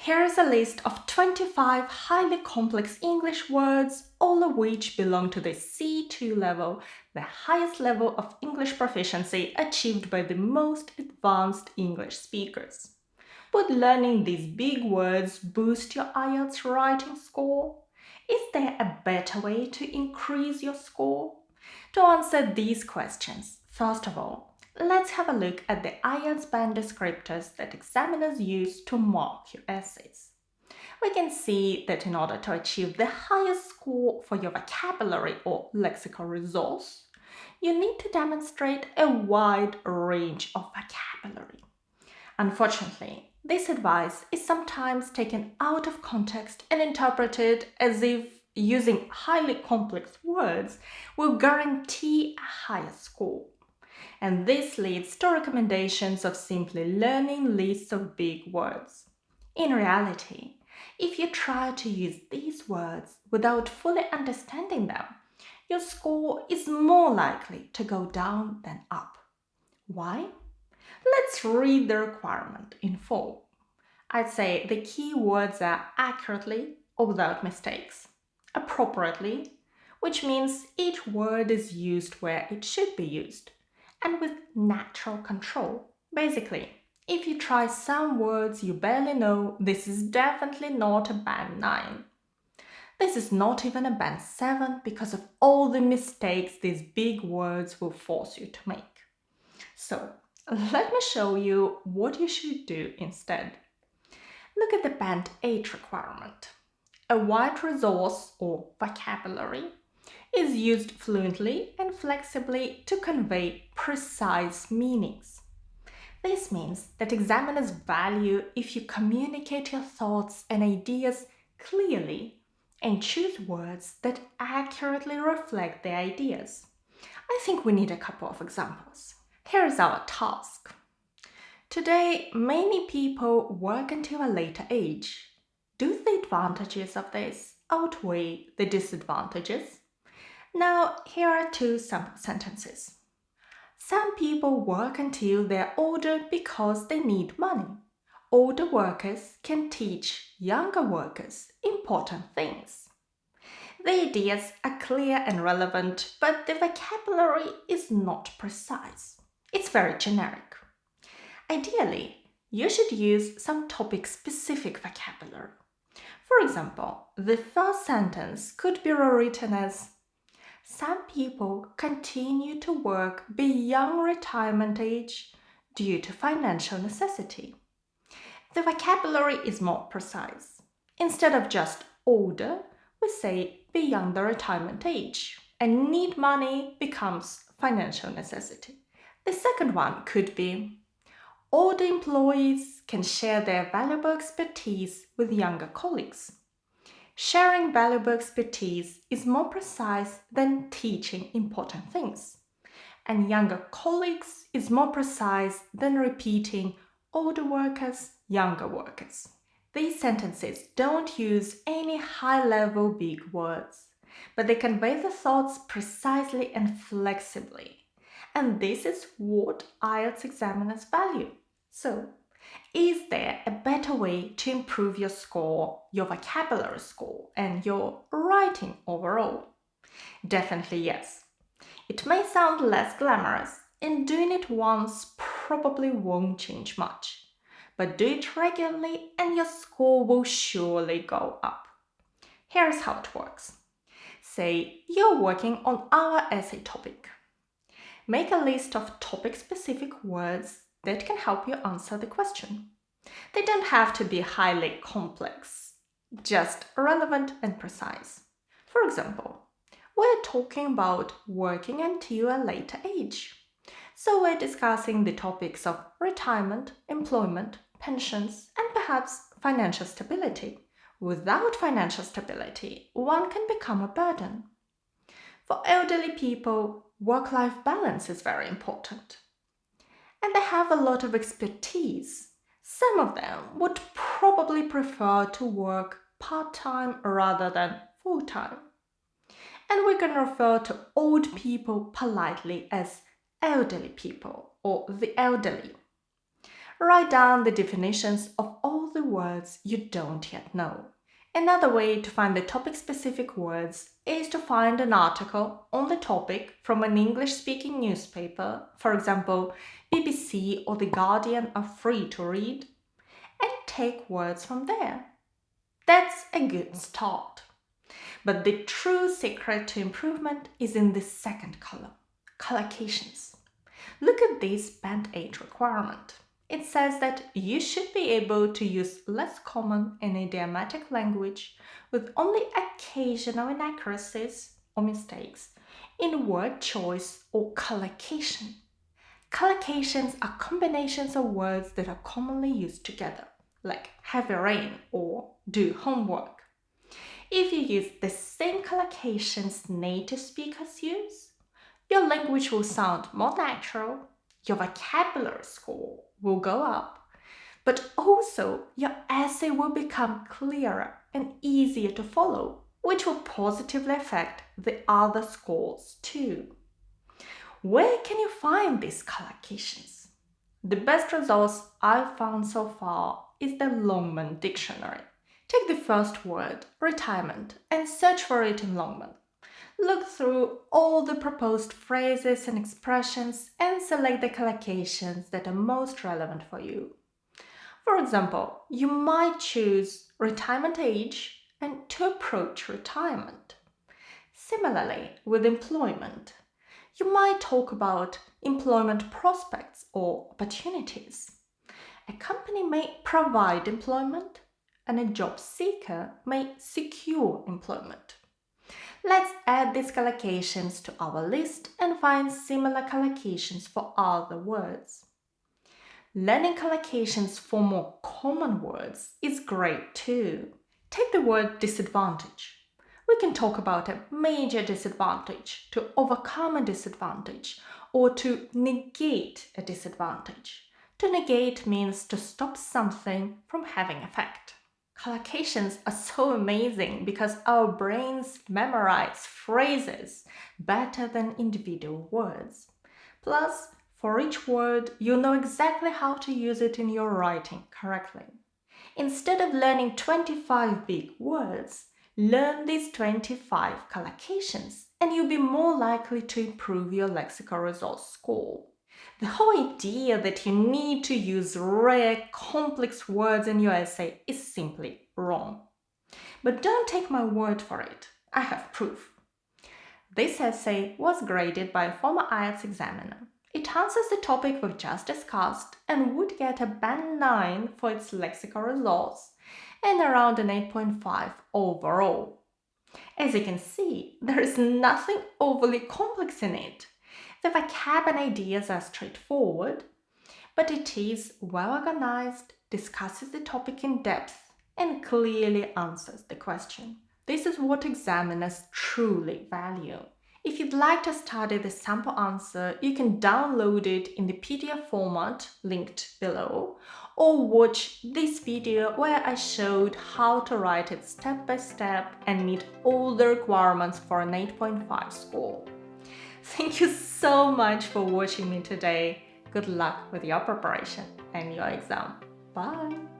Here is a list of 25 highly complex English words, all of which belong to the C2 level, the highest level of English proficiency achieved by the most advanced English speakers. Would learning these big words boost your IELTS writing score? Is there a better way to increase your score? To answer these questions, first of all, let's have a look at the IELTS band descriptors that examiners use to mark your essays. We can see that in order to achieve the highest score for your vocabulary or lexical resource, you need to demonstrate a wide range of vocabulary. Unfortunately, this advice is sometimes taken out of context and interpreted as if using highly complex words will guarantee a higher score. And this leads to recommendations of simply learning lists of big words. In reality, if you try to use these words without fully understanding them, your score is more likely to go down than up. Why? Let's read the requirement in full. I'd say the key words are accurately or without mistakes, appropriately, which means each word is used where it should be used, and with natural control. Basically, if you try some words you barely know, this is definitely not a band 9. This is not even a band 7 because of all the mistakes these big words will force you to make. So, let me show you what you should do instead. Look at the band 8 requirement. A wide resource or vocabulary is used fluently and flexibly to convey precise meanings. This means that examiners value if you communicate your thoughts and ideas clearly and choose words that accurately reflect the ideas. I think we need a couple of examples. Here is our task. Today, many people work until a later age. Do the advantages of this outweigh the disadvantages? Now, here are two sample sentences. Some people work until they're older because they need money. Older workers can teach younger workers important things. The ideas are clear and relevant, but the vocabulary is not precise. It's very generic. Ideally, you should use some topic-specific vocabulary. For example, the first sentence could be rewritten as some people continue to work beyond retirement age due to financial necessity. The vocabulary is more precise. Instead of just older, we say beyond the retirement age, and need money becomes financial necessity. The second one could be older employees can share their valuable expertise with younger colleagues. Sharing valuable expertise is more precise than teaching important things. And younger colleagues is more precise than repeating older workers, younger workers. These sentences don't use any high-level big words, but they convey the thoughts precisely and flexibly. And this is what IELTS examiners value. So, is there a better way to improve your score, your vocabulary score, and your writing overall? Definitely yes. It may sound less glamorous, and doing it once probably won't change much. But do it regularly and your score will surely go up. Here's how it works. Say you're working on our essay topic. Make a list of topic-specific words that can help you answer the question. They don't have to be highly complex, just relevant and precise. For example, we're talking about working until a later age. So we're discussing the topics of retirement, employment, pensions, and perhaps financial stability. Without financial stability, one can become a burden. For elderly people, work-life balance is very important. And they have a lot of expertise. Some of them would probably prefer to work part-time rather than full-time. And we can refer to old people politely as elderly people or the elderly. Write down the definitions of all all the words you don't yet know. Another way to find the topic-specific words is to find an article on the topic from an English-speaking newspaper, for example, BBC or The Guardian are free to read, and take words from there. That's a good start. But the true secret to improvement is in the second column, collocations. Look at this Band 8 requirement. It says that you should be able to use less common and idiomatic language with only occasional inaccuracies or mistakes in word choice or collocation. Collocations are combinations of words that are commonly used together, like heavy rain or do homework. If you use the same collocations native speakers use, your language will sound more natural, your vocabulary score will go up, but also your essay will become clearer and easier to follow, which will positively affect the other scores too. Where can you find these collocations? The best results I've found so far is the Longman Dictionary. Take the first word, retirement, and search for it in Longman. Look through all the proposed phrases and expressions and select the collocations that are most relevant for you. For example, you might choose retirement age and to approach retirement. Similarly, with employment, you might talk about employment prospects or opportunities. A company may provide employment, and a job seeker may secure employment. Let's add these collocations to our list and find similar collocations for other words. Learning collocations for more common words is great too. Take the word disadvantage. We can talk about a major disadvantage, to overcome a disadvantage, or to negate a disadvantage. To negate means to stop something from having effect. Collocations are so amazing because our brains memorize phrases better than individual words. Plus, for each word, you know exactly how to use it in your writing correctly. Instead of learning 25 big words, learn these 25 collocations and you'll be more likely to improve your lexical results score. The whole idea that you need to use rare, complex words in your essay is simply wrong. But don't take my word for it. I have proof. This essay was graded by a former IELTS examiner. It answers the topic we've just discussed and would get a band 9 for its lexical results and around an 8.5 overall. As you can see, there is nothing overly complex in it. The vocab and ideas are straightforward, but it is well organized, discusses the topic in depth, and clearly answers the question. This is what examiners truly value. If you'd like to study the sample answer, you can download it in the PDF format linked below, or watch this video where I showed how to write it step by step and meet all the requirements for an 8.5 score. Thank you so much for watching me today. Good luck with your preparation and your exam. Bye!